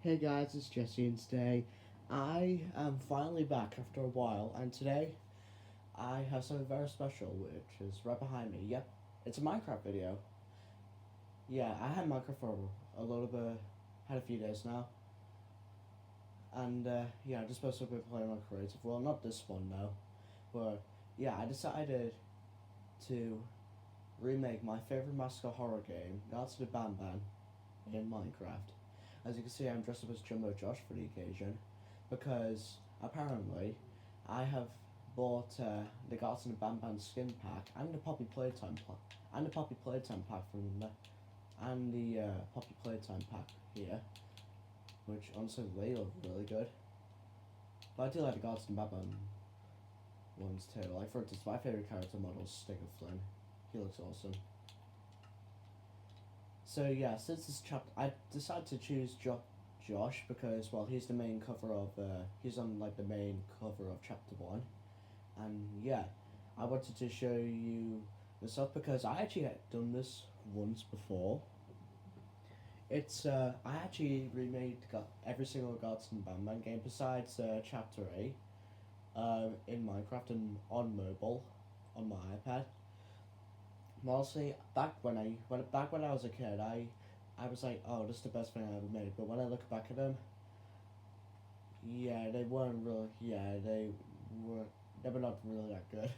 Hey guys, it's Jesse, and today I am finally back after a while, and today I have something very special, which is right behind me. Yep, it's a Minecraft video. Yeah, I had Minecraft for a little bit, had a few days now, and yeah, I'm just supposed to be playing on creative. Well, not this one though, but yeah, I decided to remake my favorite mascot horror game, Garten BanBan, in Minecraft. As you can see, I'm dressed up as Jumbo Josh for the occasion because apparently I have bought the Garten BanBan skin pack and the Poppy Playtime pack from the and the Poppy Playtime pack here, which honestly they look really good. But I do like the Garten BanBan ones too. Like for instance, my favorite character model is Sticker Flynn. He looks awesome. So yeah, since this chapter, I decided to choose Josh because well, he's the main cover of he's on like the main cover of chapter 1, and yeah, I wanted to show you the stuff because I actually had done this once before. It's I actually remade every single Garten BanBan game besides chapter 8 in Minecraft and on mobile on my iPad. Honestly, back when I was a kid, I was like, oh, this is the best thing I ever made. But when I look back at them, yeah, they weren't really. Yeah, were. They were not really that good.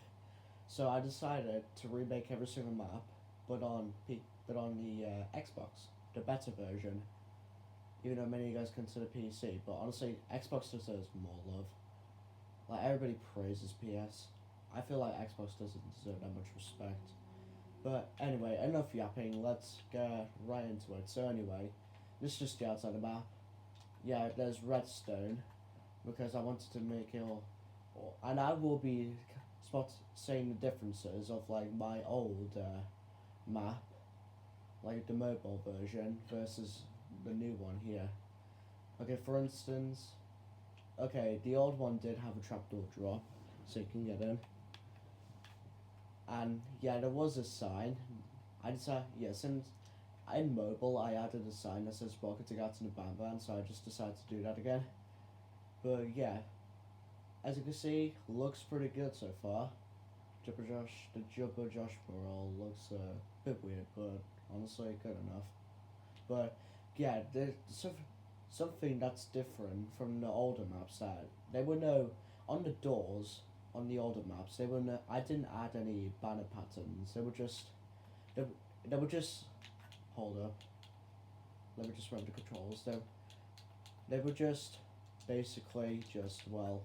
So I decided to remake every single map, but on the Xbox, the better version. Even though many of you guys consider PC, but honestly, Xbox deserves more love. Like everybody praises PS. I feel like Xbox doesn't deserve that much respect. But anyway, enough yapping, let's get right into it. So anyway, this is just the outside of the map. Yeah, there's redstone, because I wanted to make it and I will be saying the differences of like my old map, like the mobile version versus the new one here. Okay, for instance, okay, the old one did have a trapdoor drop, so you can get in. And yeah, there was a sign. I decided, yeah, since in mobile I added a sign that says welcome to Garten BanBan, so I just decided to do that again. But yeah, as you can see, looks pretty good so far. The Jumbo Josh world looks a bit weird, but honestly good enough. But yeah, there's something that's different from the older maps that they were no on the doors on the older maps. They were no, I didn't add any banner patterns. They, they were just hold up. Let me just run the controls. They were just basically just well.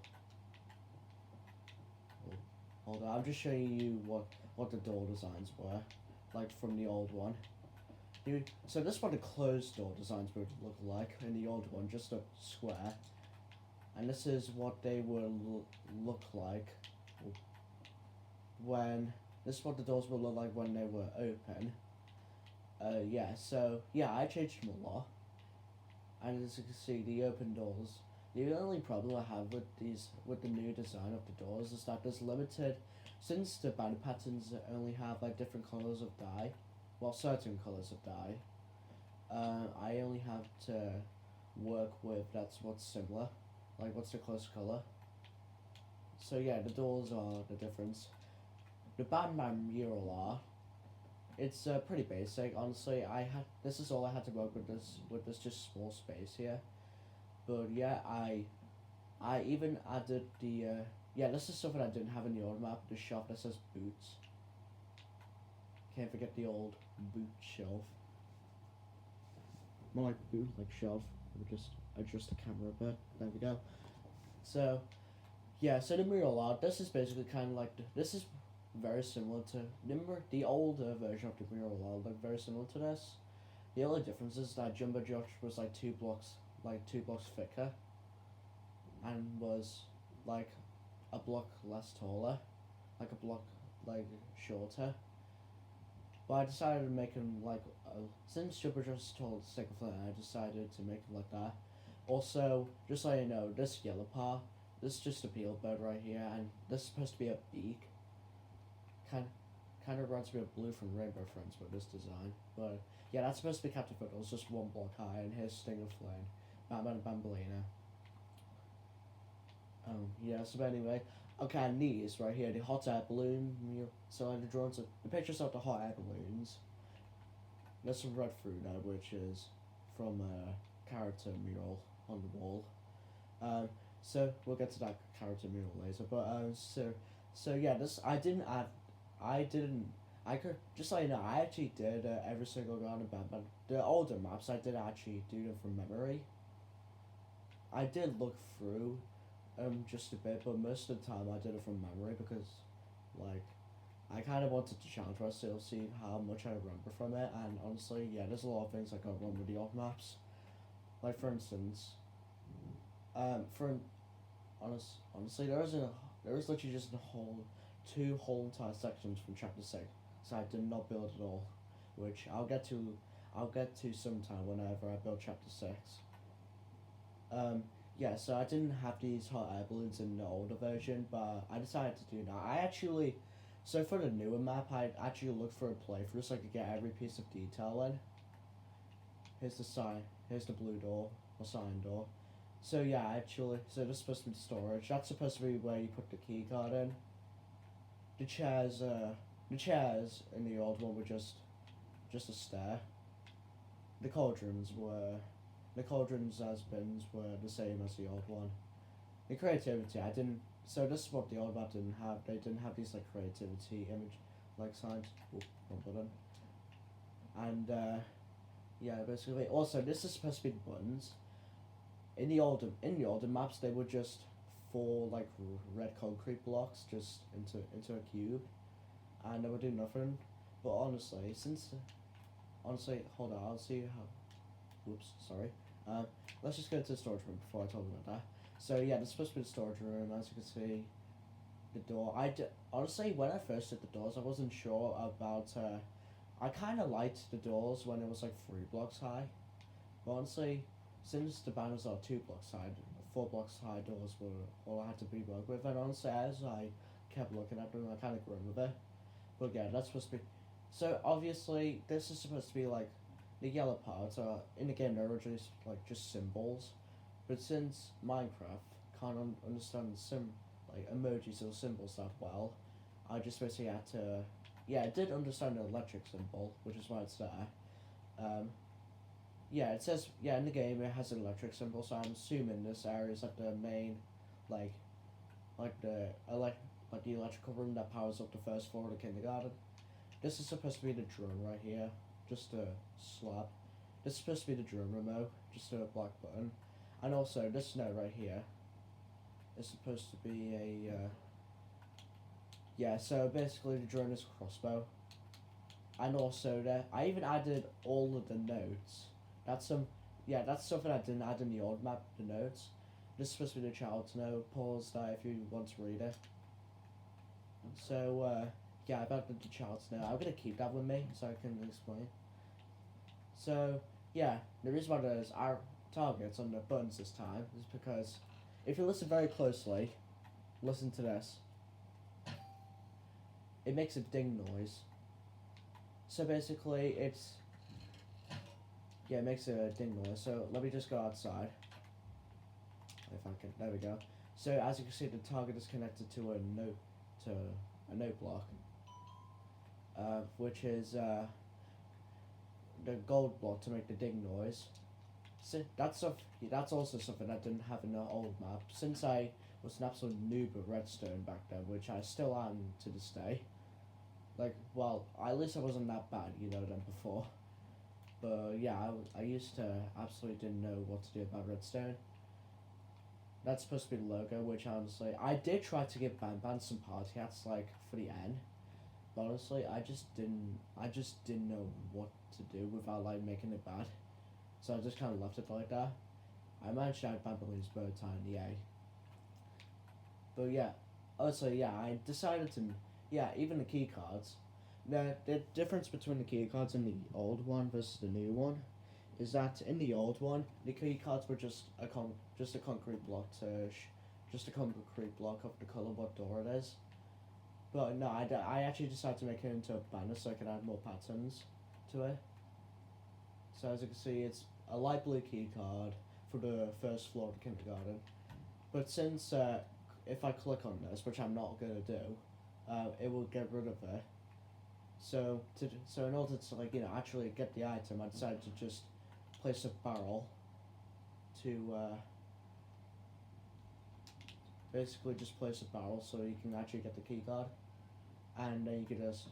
Hold on, I'm just showing you what the door designs were, like from the old one. So this is what the closed door designs would look like in the old one, just a square. And this is what they will look like when, this is what the doors will look like when they were open. Yeah, so, yeah, I changed them a lot. And as you can see, the open doors, the only problem I have with the new design of the doors is that there's limited, since the banner patterns only have like different colours of dye, well, certain colours of dye, I only have to work with that's what's similar, like what's the close colour. So yeah, the doors are the difference. The BanBan mural art, it's pretty basic. Honestly, this is all I had to work with this just small space here. But yeah, I even added the yeah, this is something I didn't have in the old map. The shelf that says boots. Can't forget the old boot shelf. More like boot, like shelf. Let me just adjust the camera a bit. There we go. So yeah, so the mural art. This is basically kind of like this is very similar to remember the older version of the mural art. Like very similar to this. The only difference is that Jumbo Josh was like two blocks thicker, and was like a block less taller, like a block like shorter. But I decided to make him like since Jumbo Josh is tall as second flint, I decided to make him like that. Also, just so you know, this yellow part, this is just a peel bird right here, and this is supposed to be a beak. Kind of reminds me of Blue from Rainbow Friends with this design, but yeah, that's supposed to be Captain Foot. It was just one block high, and here's Sting of Flame. BanBan and Bambolina. Yeah, so anyway, okay, and these right here, the hot air balloon, so I drawn the pictures of the hot air balloons. There's some red fruit now, which is from a character mural on the wall. So we'll get to that character mural later. But so yeah, I could just so you know, I actually did every single Garten BanBan. The older maps I did actually do them from memory. I did look through just a bit, but most of the time I did it from memory because like I kind of wanted to challenge myself, see how much I remember from it, and honestly, yeah, there's a lot of things I got wrong with the old maps. Like for instance, honestly, there is literally just two whole entire sections from chapter 6, so I did not build at all, which I'll get to sometime whenever I build chapter 6. Yeah, so I didn't have these hot air balloons in the older version, but I decided to do that. So for the newer map, I actually looked for a playthrough so I could get every piece of detail in. Here's the sign, here's the blue door, or sign door. So yeah, so this is supposed to be the storage. That's supposed to be where you put the key card in. The chairs in the old one were just a stair. The cauldrons as bins were the same as the old one. The creativity, so this is what the old map didn't have. They didn't have these like creativity image like signs. Wrong button. And yeah, basically. Also, this is supposed to be the buttons. In the older maps, they were just 4 like red concrete blocks just into a cube, and they would do nothing. But honestly, hold on, I'll see how. Whoops, sorry. Let's just go to the storage room before I talk about that. So yeah, this is supposed to be the storage room. As you can see, the door. Honestly, when I first did the doors, I wasn't sure about. I kind of liked the doors when it was like 3 blocks high, but honestly, since the banners are 2 blocks high, 4 blocks high doors were all I had to be work with, and honestly, as I kept looking at them, I kind of grew with it. But yeah, that's supposed to be. So obviously, this is supposed to be like the yellow parts are in the game. They're originally like just symbols, but since Minecraft can't understand like emojis or symbols that well, I just basically had to. Yeah, it did understand the electric symbol, which is why it's there. Yeah, it says in the game it has an electric symbol, so I'm assuming this area is at the main, like the electrical room that powers up the first floor of the kindergarten. This is supposed to be the drum right here, just a slab. This is supposed to be the drum remote, just a black button, and also this note right here is supposed to be a. Yeah, so basically the drum is a crossbow, and also I even added all of the notes. That's something I didn't add in the old map, the notes. This is supposed to be the child's note. Pause that if you want to read it. So, yeah, I've added the child's note. I'm going to keep that with me so I can explain. So, yeah, the reason why there's our targets on the buttons this time is because if you listen very closely, listen to this. It makes a ding noise. So basically, it makes a ding noise. So let me just go outside. If I can, there we go. So as you can see, the target is connected to a note block, which is the gold block to make the ding noise. So that's also something I didn't have in the old map. Since I was an absolute noob of redstone back then, which I still am to this day. Like, well, at least I wasn't that bad, than before. But yeah, I used to absolutely didn't know what to do about redstone. That's supposed to be the logo, which honestly, I did try to give BanBan some party hats, like, for the end. But honestly, I just didn't know what to do without, like, making it bad. So I just kind of left it like that. I managed to add BanBan's bow tie in the A. But yeah, also, yeah, I decided to, even the key cards. The difference between the key cards in the old one versus the new one is that in the old one, the key cards were just a concrete block of the color what door it is. But no, I actually decided to make it into a banner so I could add more patterns to it. So as you can see, it's a light blue key card for the first floor of the kindergarten. But since if I click on this, which I'm not gonna do, it will get rid of it. So in order to like actually get the item, I decided to just place a barrel to basically just place a barrel so you can actually get the key card, and then you can just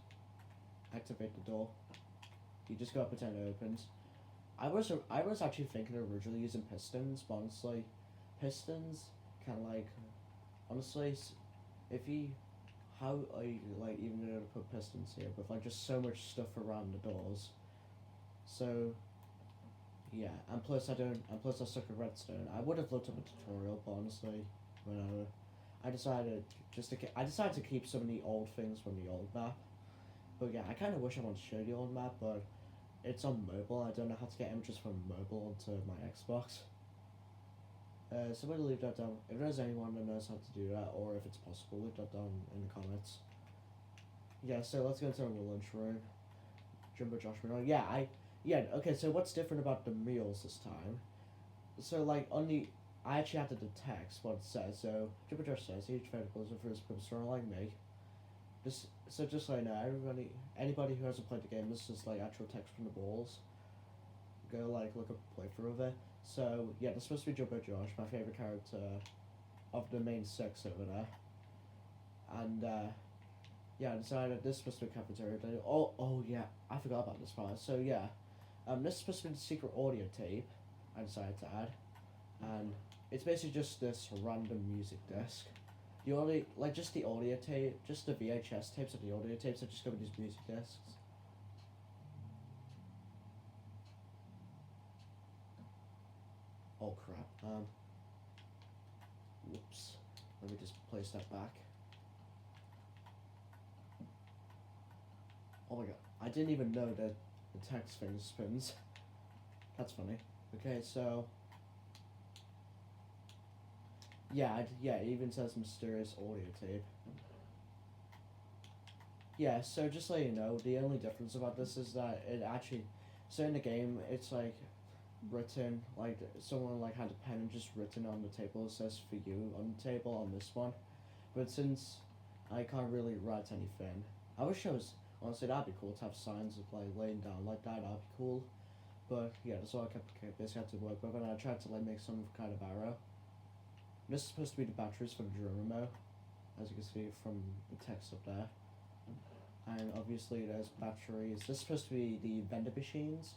activate the door. You just gotta pretend it opens. I was actually thinking of originally using pistons, but honestly, pistons kind of like, honestly, if you, how are you like even gonna put pistons here with like just so much stuff around the doors? So yeah, and plus I suck at redstone. I would have looked up a tutorial, but honestly, whatever. I decided to keep some of the old things from the old map. But yeah, I kind of wish I wanted to show the old map, but it's on mobile. I don't know how to get images from mobile onto my Xbox. So we'll leave that down. If there's anyone that knows how to do that, or if it's possible, leave that down in the comments. Yeah, so let's go to the lunchroom. Jumbo Josh meal. Okay, so what's different about the meals this time? So like I actually added the text, what it says. So Jumbo Josh says, each vertical is a first person like me. Just so you know, anybody who hasn't played the game, this is like actual text from the balls. Go like look up a playthrough of it. So yeah, that's supposed to be Jumbo Josh, my favorite character of the main 6 over there. And yeah, I decided this is supposed to be cafeteria. Oh yeah, I forgot about this part. So yeah, this is supposed to be the secret audio tape. I decided to add, and it's basically just this random music disc. The audio, like just the audio tape, just the VHS tapes of the audio tapes are just going to be these music discs. Oh crap. Whoops. Let me just place that back. Oh my god. I didn't even know that the text thing spins. That's funny. Okay, so yeah, it even says mysterious audio tape. Yeah, so just so you know, the only difference about this is that it actually, so in the game, it's like written, like someone like had a pen and just written on the table, it says for you on the table on this one. But since I can't really write anything, I wish I was, honestly that'd be cool to have signs of like laying down like that'd be cool. But yeah, that's all I basically had to work with, and I tried to like make some kind of arrow. This is supposed to be the batteries for the drum remote, as you can see from the text up there. And obviously there's batteries. This is supposed to be the vendor machines,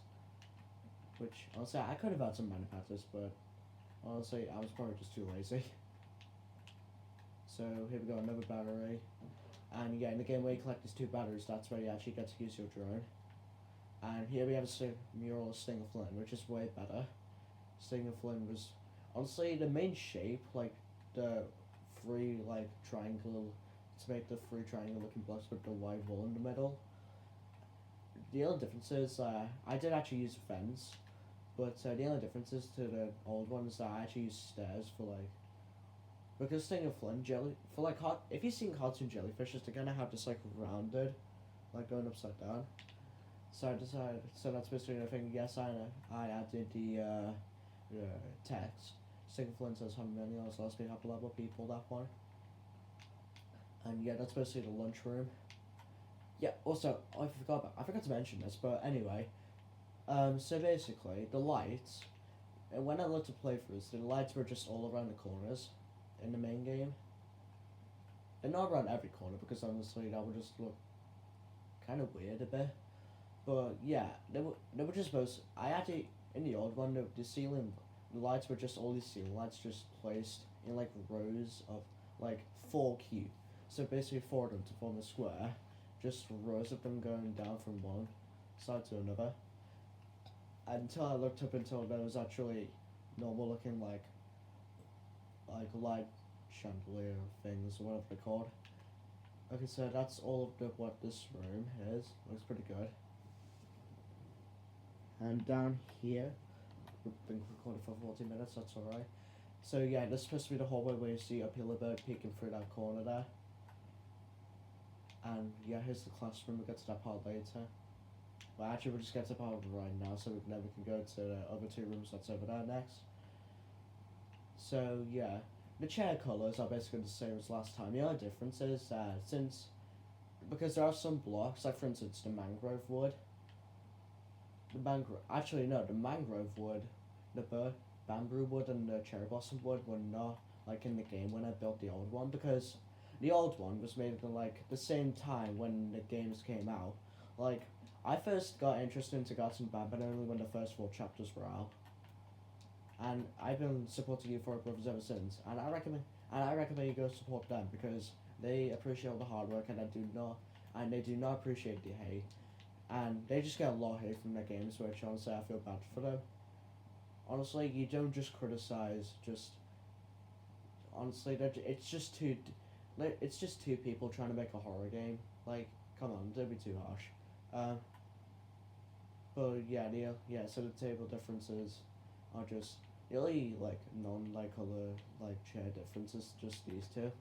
which honestly I could have had some manufacturers, but honestly I was probably just too lazy. So here we go, another battery. And yeah, in the game where you collect these 2 batteries, that's where you actually get to use your drone. And here we have a mural of Sting of Flynn, which is way better. Sting of Flynn was honestly the main shape, like the 3 like triangle, to make the 3 triangle looking blocks with the white wall in the middle. The only difference is I did actually use a fence, but the only difference is to the old one is that I actually used stairs for like, because Sting of Flynn for like if you've seen cartoon jellyfishes, they're gonna have this like rounded, like going upside down. So I decided, so that's basically the thing. Yes, I added the text. Sting of Flynn says 100 million, so let's be happy level people, that one. And yeah, that's basically the lunchroom. Yeah, also, I forgot to mention this, but anyway, so basically, the lights, and when I looked at playthroughs, the lights were just all around the corners in the main game. And not around every corner, because honestly, that would just look kind of weird a bit. But yeah, they were just most, I actually, in the old one, the ceiling, the lights were just all these ceiling lights just placed in like rows of like 4 cube. So basically 4 of them to form a square, just rows of them going down from one side to another. Until I looked up until there was actually normal looking like light chandelier things, or whatever they're called. Okay, so that's all of what this room is. Looks pretty good. And down here, we've been recording for 40 minutes, that's alright. So yeah, this is supposed to be the hallway where you see a pillar bird peeking through that corner there. And yeah, here's the classroom, we'll get to that part later. But actually we'll just get to the part right now, so we can go to the other 2 rooms that's over there next. So yeah, the chair colours are basically the same as last time. The only difference is since because there are some blocks, like for instance the mangrove wood, the mangrove wood, the bamboo wood and the cherry blossom wood were not like in the game when I built the old one, because the old one was made at like the same time when the games came out. Like I first got interested into Garten BanBan only when the first 4 chapters were out, and I've been supporting you for brothers ever since. And I recommend you go support them because they appreciate all the hard work, and they do not appreciate the hate, and they just get a lot of hate from their games, which honestly I feel bad for them. Honestly, you don't just criticize. Just honestly, it's just two people trying to make a horror game. Like, come on, don't be too harsh. Um, but yeah. So the table differences are just the only like non like color like chair differences. Just these two.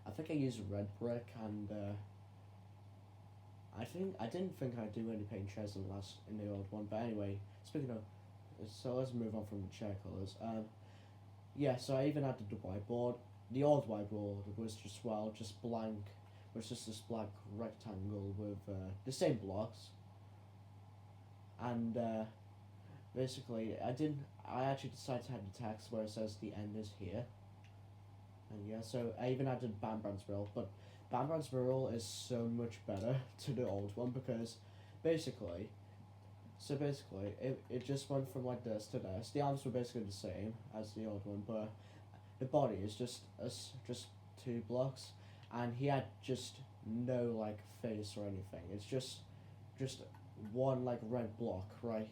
I think I used red brick, and I didn't think I'd do any paint chairs in the old one. But anyway, speaking of, so let's move on from the chair colors. Yeah, so I even added the whiteboard. The old whiteboard was just blank. It was just this black rectangle with the same blocks. And basically, I actually decided to add the text where it says the end is here. And yeah, so I even added BanBan's mural, but BanBan's mural is so much better to the old one because basically, it just went from like this to this. The arms were basically the same as the old one, but the body is just 2 blocks, and he had just no like face or anything. It's just one like red block, right?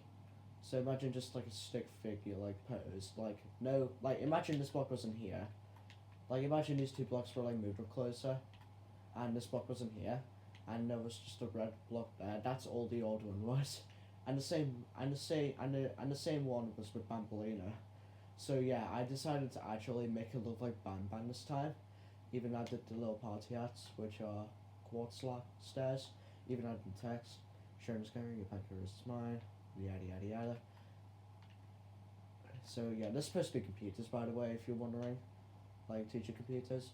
So imagine just like a stick figure like pose, like no, like imagine this block wasn't here. Like imagine these 2 blocks were like moved up closer, and this block wasn't here, and there was just a red block there. That's all the old one was, and the same one was with Bambolina. So yeah, I decided to actually make it look like BanBan this time. Even added the little party hats, which are quartz stairs. Even added the text, Sharon's carrying your packer is mine, yada yada yada. So yeah, this is supposed to be computers, by the way, if you're wondering, like teacher computers.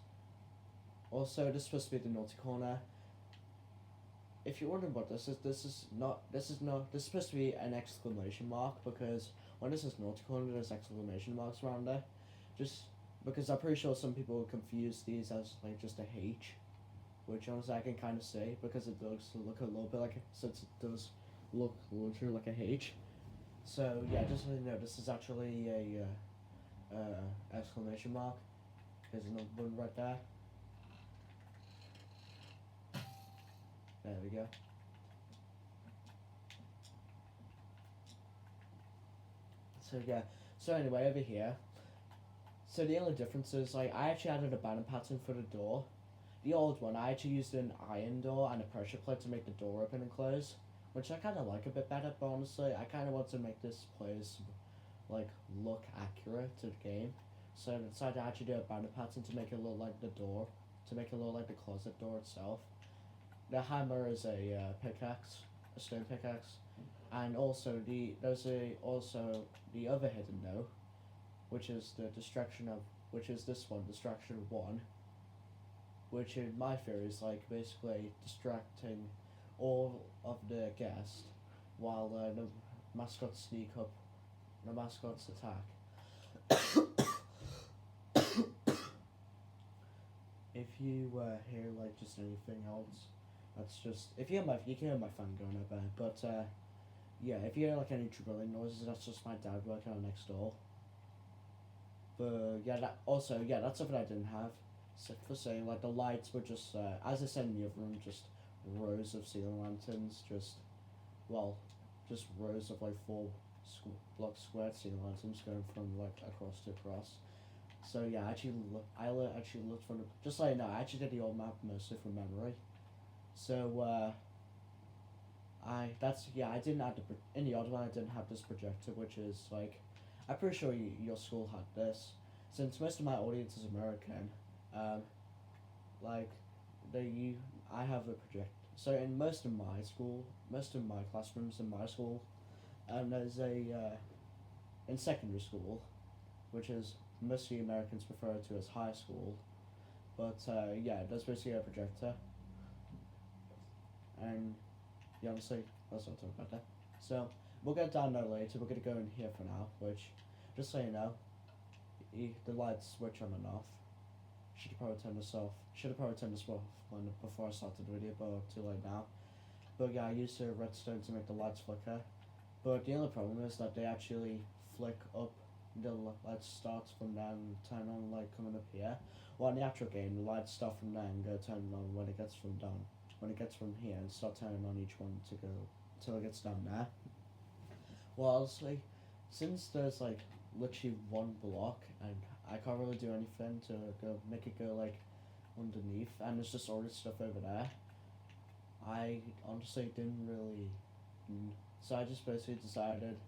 Also, this is supposed to be the naughty corner. If you're wondering what this is supposed to be an exclamation mark, because when this is naughty corner, there's exclamation marks around there. Just because I'm pretty sure some people confuse these as like just a H, which honestly I can kind of see because it does look a little bit like since it does look literally like a H. So yeah, just so you know, this is actually a exclamation mark. There's another one right there. There we go. So yeah. So anyway, over here. So the only difference is like I actually added a banner pattern for the door. The old one, I actually used an iron door and a pressure plate to make the door open and close, which I kind of like a bit better. But honestly, I kind of want to make this place like look accurate to the game. So I decided to actually do a banner pattern to make it look like the door, to make it look like the closet door itself. The hammer is a pickaxe, a stone pickaxe, and also also the other hidden note, which is which is this one, distraction 1, which in my theory is like basically distracting all of the guests while the mascots sneak up, the mascots attack. If you hear like just anything else, that's just you can hear my fan going over. But yeah, if you hear like any drilling noises, that's just my dad working on next door. But yeah, that's something I didn't have. So for saying like the lights were just as I said in the other room, just rows of ceiling lanterns, just rows of like 4 block squared ceiling lanterns going from like across to across. So yeah, I actually looked from just like no, I actually did the old map mostly from memory. So I didn't add in the old one I didn't have this projector, which is like I'm pretty sure your school had this. Since most of my audience is American, like I have a projector. So in most of my classrooms in my school, there's a in secondary school, which is mostly Americans refer to as high school. But yeah, that's basically a projector. And yeah, honestly, let's not talk about that. So we'll get down there later. We're gonna go in here for now. Which, just so you know, the lights switch on and off. Should have probably turned this off. Should have probably turned this off before I started the video, but too late now. But yeah, I used a redstone to make the lights flicker. But the only problem is that they actually flick up. The lights start from there and turn on like coming up here. Well, in the actual game, the lights start from there and go turn on when it gets from down. When it gets from here and start turning on each one to go till it gets down there. Well, honestly, since there's like literally one block and I can't really do anything to go make it go like underneath, and there's just all this stuff over there, I honestly didn't really. So I just basically decided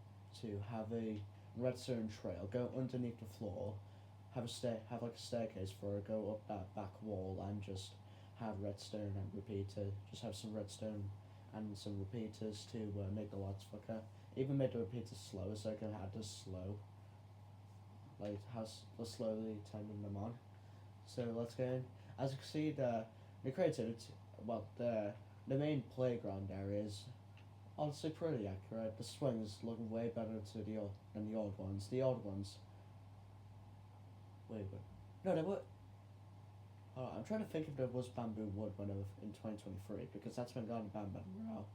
to have a redstone trail go underneath the floor, have like a staircase for it, go up that back wall, and just have redstone and repeater. Just have some redstone and some repeaters to make the lights flicker. Even made the repeaters slower so I can add this slow, like how slowly turning them on. So let's go in. As you can see, the creativity, well, the main playground area is honestly pretty accurate. The swings look way better than the old ones. The old ones. Wait. No, they were. I'm trying to think if there was bamboo wood when it was in 2023 because that's when Garten BanBan were out.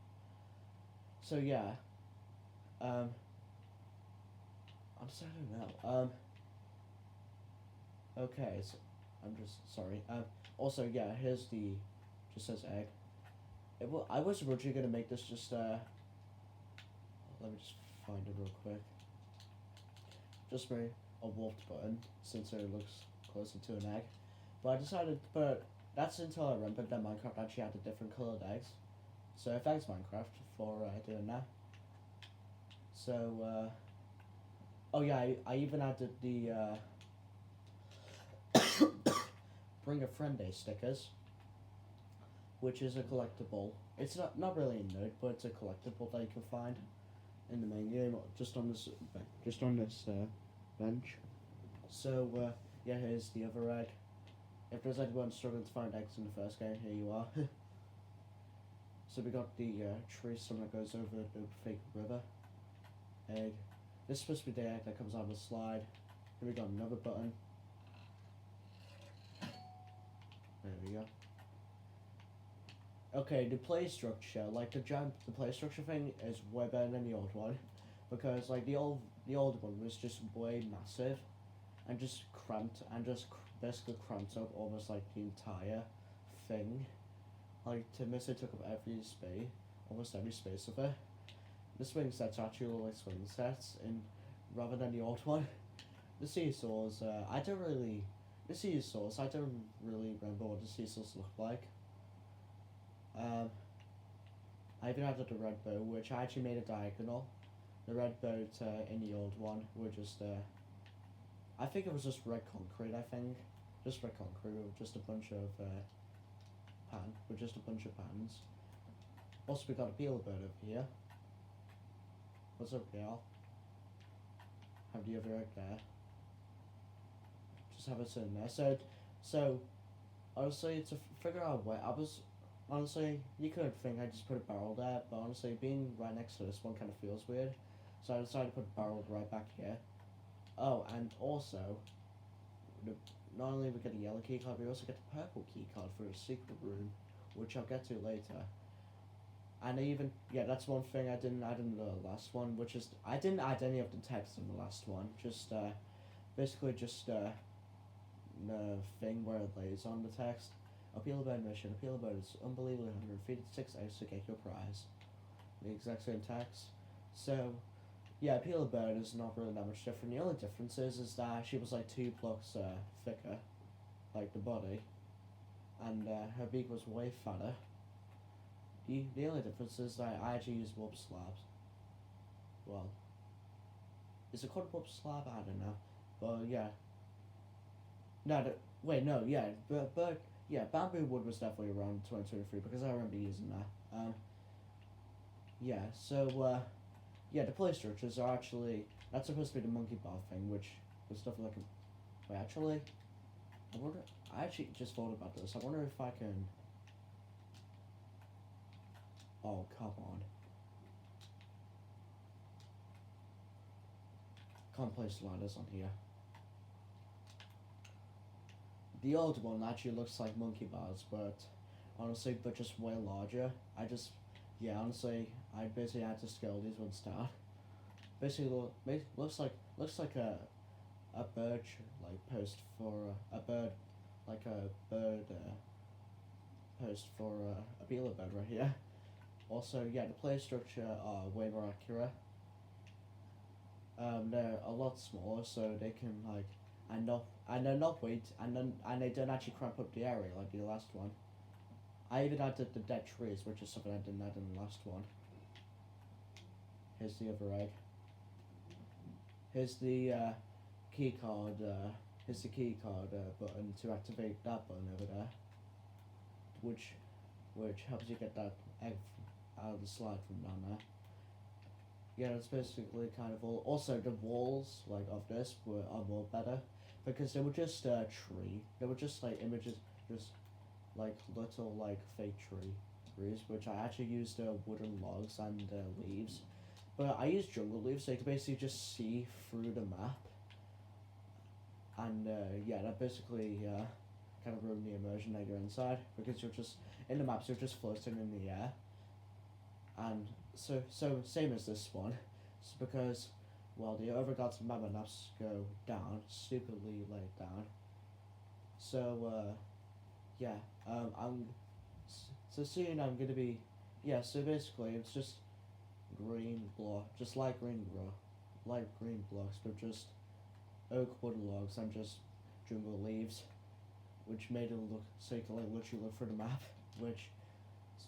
So yeah. Honestly, I don't know. Okay, so I'm just sorry. Also, yeah, here's the just says egg. I was originally gonna make this just let me just find it real quick. Just for a warped button since it looks closer to an egg, but I decided. But that's until I remembered that Minecraft actually had a different colored eggs. So thanks Minecraft for doing that. So oh yeah, I even added the Bring a Friend Day stickers, which is a collectible. It's not really a node, but it's a collectible that you can find in the main game, just on this bench. So yeah, here's the other egg. If there's anyone struggling to find eggs in the first game, here you are. So we got the tree stump that goes over the fake river. Egg. This is supposed to be the egg that comes on the slide. Here we got another button. There we go. Okay, the play structure, like the play structure thing is way better than the old one, because like the old one was just way massive, and just cramped and just basically cramped up almost like the entire thing. Like to miss it took up almost every space of it. The swing sets are actually like swing sets, rather than the old one. The seesaws, I don't really remember what the seesaws look like. I even added the red bow, which I actually made a diagonal. The red boat in the old one were just, I think it was just red concrete, just red concrete with just a bunch of pans. Also, we got a peeler bird over here. What's up, y'all? Have the other egg there. Just have it sitting there. So honestly, to figure out where honestly, you could think I just put a barrel there, but honestly, being right next to this one kind of feels weird. So I decided to put a barrel right back here. Oh, and also, not only we get a yellow key card, we also get the purple key card for a secret room, which I'll get to later. And that's one thing I didn't add in the last one, which is, I didn't add any of the text in the last one, just, basically just, the thing where it lays on the text. Appeal about mission. Appeal about is unbelievably 156 eggs to get your prize. The exact same text. So, yeah, Appeal about is not really that much different. The only difference is that she was like 2 blocks thicker, like the body, and her beak was way fatter. The only difference is that I actually used warp slabs. Well, is it called warp slab? I don't know. But yeah. But yeah, bamboo wood was definitely around 2023 because I remember using that. Yeah, so yeah, the play structures are actually, that's supposed to be the monkey bar thing, which the stuff like. Wait, actually, I wonder. I actually just thought about this. I wonder if I can. Oh, come on. Can't place ladders on here. The old one actually looks like monkey bars, but honestly, but just way larger. Yeah, honestly, I basically had to scale these ones down. Basically, looks like a bird like post for a bird, like a bird post for a beeler bed right here. Also, yeah, the play structure are way more accurate. They're a lot smaller, so they can like they're not weight and they don't actually cramp up the area like the last one. I even added the dead trees, which is something I didn't add in the last one. Here's the other egg. Here's the key card. Here's the key card button to activate that button over there, which helps you get that egg out of the slide from down there. Yeah, that's basically kind of all. Also, the walls like of this are more better because they were just tree. They were just like images, just like little like fake trees, which I actually used wooden logs and leaves. But I used jungle leaves, so you can basically just see through the map. And yeah, that basically kind of ruined the immersion that you're inside because you're just in the maps. You're just floating in the air. And so same as this one, it's because well the other Garten BanBan maps go down, stupidly laid down. So yeah, so soon I'm gonna be so basically it's just green block, just light green blocks, but just oak wood logs and just jungle leaves, which made it look so you can like literally look for the map, which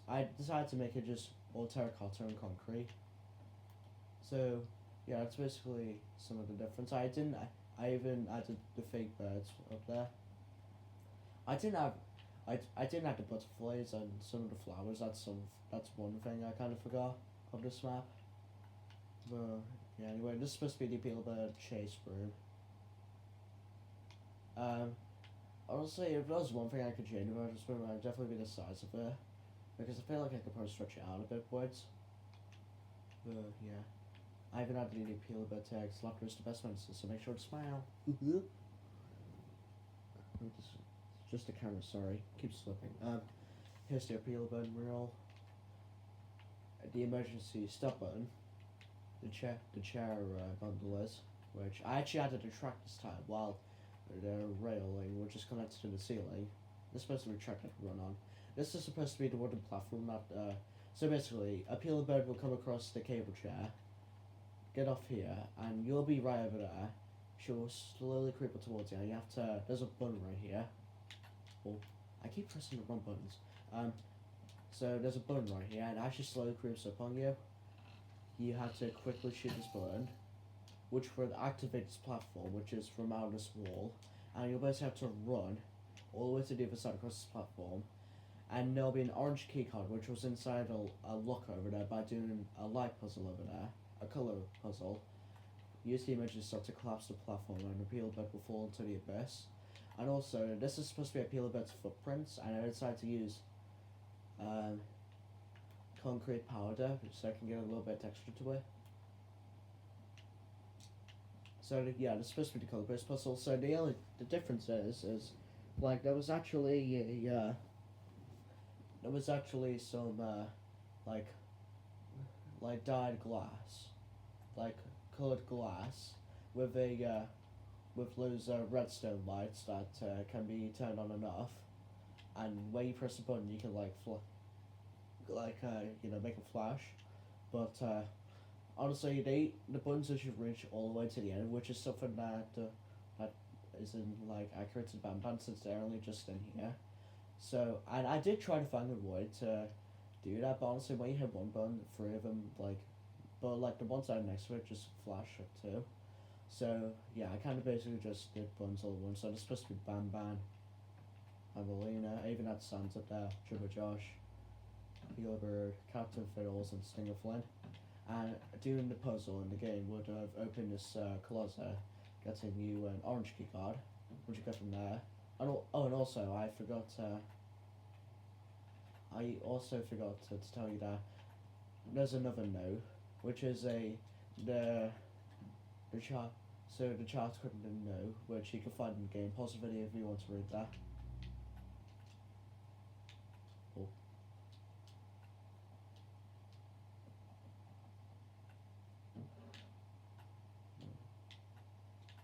I decided to make it just all terracotta and concrete. So yeah, that's basically some of the difference. I even added the fake birds up there. I didn't have the butterflies and some of the flowers. That's one thing I kind of forgot of this map. But yeah, anyway, this is supposed to be the Beetle Bird chase room. Honestly, if there was one thing I could change about this room, it would definitely be the size of it. Because I feel like I could probably stretch it out a bit once. But yeah. I haven't had any Beetle Bird tags. Laughter is the best medicine, so make sure to smile. Just the camera, sorry. Keeps slipping. Here's the Beetle Bird mural. The emergency stop button. The chair gondolas, which I actually added a track this time while the railing, which is connected to the ceiling. This is supposed to be a track I can run on. This is supposed to be the wooden platform that, so basically, a Beetle Bird will come across the cable chair, get off here, and you'll be right over there. She'll slowly creep up towards you, and you have to, there's a button right here. Oh, I keep pressing the wrong buttons. So there's a button right here, and it actually slowly creeps up on you. You have to quickly shoot this button, which will activate this platform, which is from out of this wall, and you'll basically have to run all the way to the other side across this platform. And there'll be an orange key card which was inside a lock over there by doing a light puzzle over there, a colour puzzle. Use the images to collapse the platform and the Beetle Bird will fall into the abyss. And also, this is supposed to be a Beetle Bird's footprints, and I decided to use concrete powder so I can get a little bit of texture to it. So yeah, this is supposed to be the colour-based puzzle. So the difference is like there was actually some like dyed glass, like coloured glass with with those redstone lights that can be turned on and off, and when you press the button you can make a flash, but honestly the buttons should reach all the way to the end, which is something that isn't like accurate to BanBan since they're only just in here. So, and I did try to find a way to do that, but honestly, when you hit one button, three of them, but the ones that are next to it just flash it too. So, yeah, I kind of basically just did buttons all at once. So, there's supposed to be BanBan, Evelina, I even had Sans up there, Trevor Josh, Beeler, Captain Fiddles, and Stinger Flynn. And doing the puzzle in the game would have opened this closet, getting you an orange key card, which you get from there. And and also I forgot. I also forgot to tell you that there's another note, which is the chart. So the chart's called the note, which you can find in the game. Pause the video if you want to read that. Oh.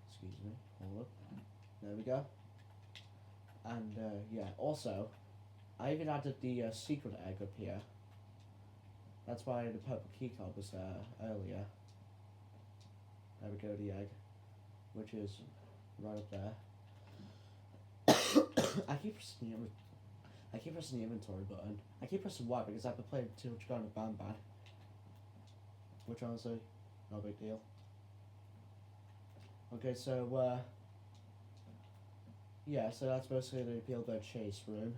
Excuse me. Hold up. There we go. And yeah, also, I even added the secret egg up here. That's why the purple key card was there earlier. There we go, the egg, which is right up there. I keep pressing the inventory button. I keep pressing Y because I've been playing too much Garten of BanBan, which honestly, no big deal. Okay, so yeah, so that's basically the Appeal Bird Chase room.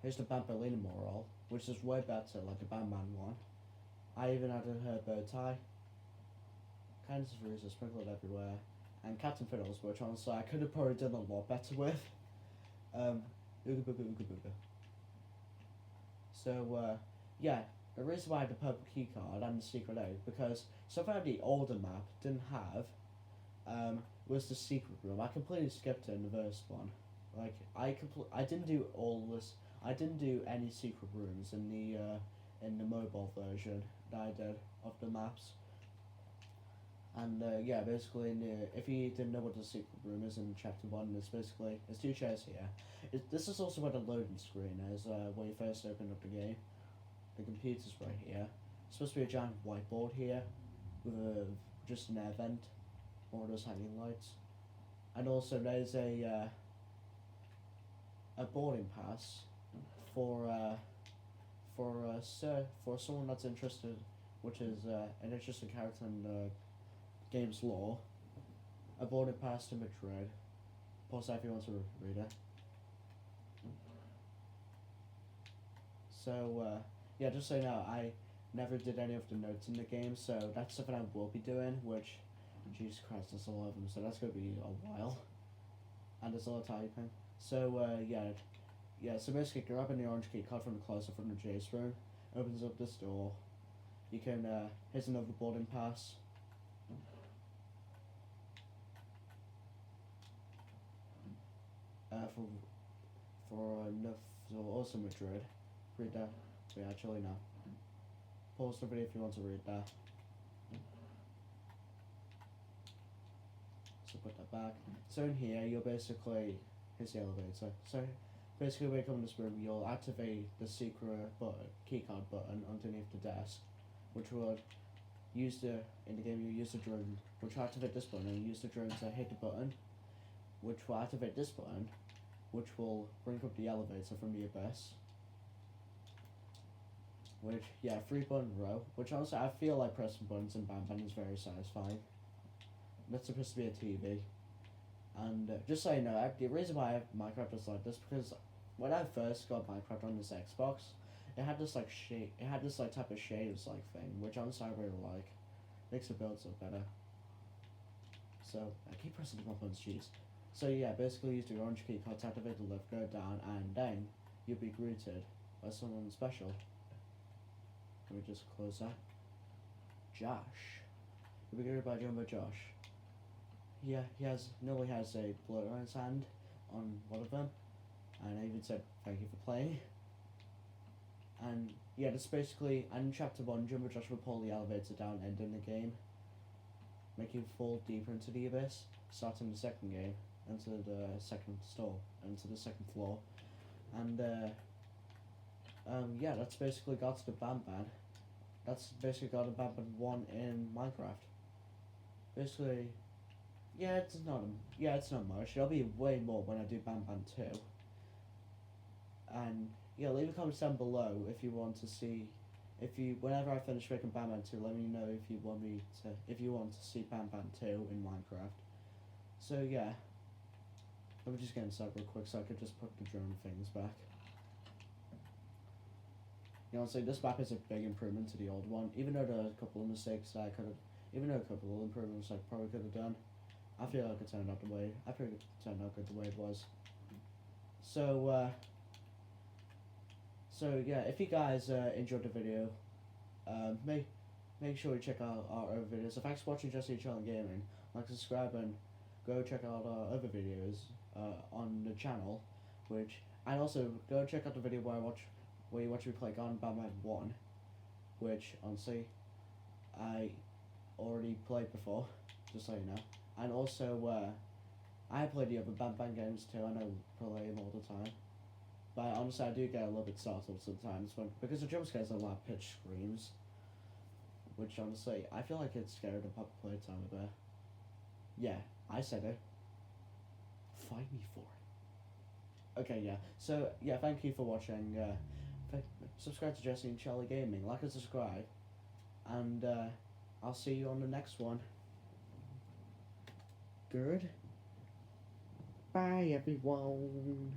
Here's the BanBan moral, which is way better, like the BanBan one. I even added her bow tie. Kinds of roots are sprinkled everywhere. And Captain Fiddles, which honestly I could have probably done a lot better with. Ooga booga ooga booga. So, yeah, the reason why I had the purple key card and the secret egg, because so far the older map didn't have, was the secret room. I completely skipped it in the first one. Like, I didn't do all this, I didn't do any secret rooms in the mobile version that I did of the maps. And yeah, basically, if you didn't know what the secret room is in chapter 1, it's basically, there's two chairs here. This is also where the loading screen is, when you first open up the game. The computer's right here. It's supposed to be a giant whiteboard here, with just an air vent, or those hanging lights. And also there's a boarding pass for someone that's interested, which is an interesting character in the game's lore. A boarding pass to Madrid. Pause that if you want to read it. So yeah, just so you know, I never did any of the notes in the game, so that's something I will be doing, which, Jesus Christ, there's a lot of them, so that's going to be a while. And there's a lot of typing. So yeah, so basically grabbing the orange key card from the closet from the Jace room, opens up this door. You can, here's another boarding pass. For also Madrid. Read that. Wait, actually no. Pause the video if you want to read that. So put that back. So in here, you'll basically, here's the elevator. So basically when you come in this room, you'll activate the secret keycard button underneath the desk, which would use in the game you use the drone, which will activate this button, and you use the drone to hit the button, which will activate this button, which will bring up the elevator from the abyss. Which, yeah, 3-button row, which honestly I feel like pressing buttons in BanBan is very satisfying. That's supposed to be a TV. And just so you know, the reason why Minecraft is like this, because when I first got Minecraft on this Xbox, it had this like type of shaders like thing, which honestly I really like. Makes the builds look better. So I keep pressing the buttons, jeez. So yeah, basically use the orange key card to activate the lift, go down, and then you'll be greeted by someone special. Let me just close that. Josh. You'll be greeted by Jumbo Josh. Yeah, he nearly has a blood on his hand on one of them, and I even said thank you for playing. And yeah, that's basically, and in chapter 1, Jumbo Josh will pull the elevator down, ending the game, make you fall deeper into the abyss, starting the second game, into the second floor, and yeah, that's basically got to the BanBan. That's basically got a BanBan 1 in Minecraft. Basically, yeah, it's not much. There'll be way more when I do BanBan 2. And yeah, leave a comment down below if you want to see, whenever I finish making BanBan 2, let me know if you want to see BanBan 2 in Minecraft. So yeah, let me just get inside real quick so I could just put the drone things back. You know, so this map is a big improvement to the old one, even though there are a couple of mistakes that I could have, even though a couple of improvements I probably could have done. I feel like it turned out the way. I think it turned out good the way it was. So yeah, if you guys enjoyed the video, make sure you check out our other videos. So thanks for watching Jesse Channel Gaming. Like, subscribe, and go check out our other videos on the channel, and also go check out the video where you watch me play Garten BanBan 1, which honestly I already played before, just so you know. And also I play the other BanBan games too, and I play them all the time. But honestly, I do get a little bit startled sometimes because the jump scares are like pitch screams, which honestly I feel like it's scared of playtime a bit. Yeah, I said it. Fight me for it. Okay, yeah. So yeah, thank you for watching. Subscribe to Jesse and Charlie Gaming. Like and subscribe, and I'll see you on the next one. Good. Bye, everyone.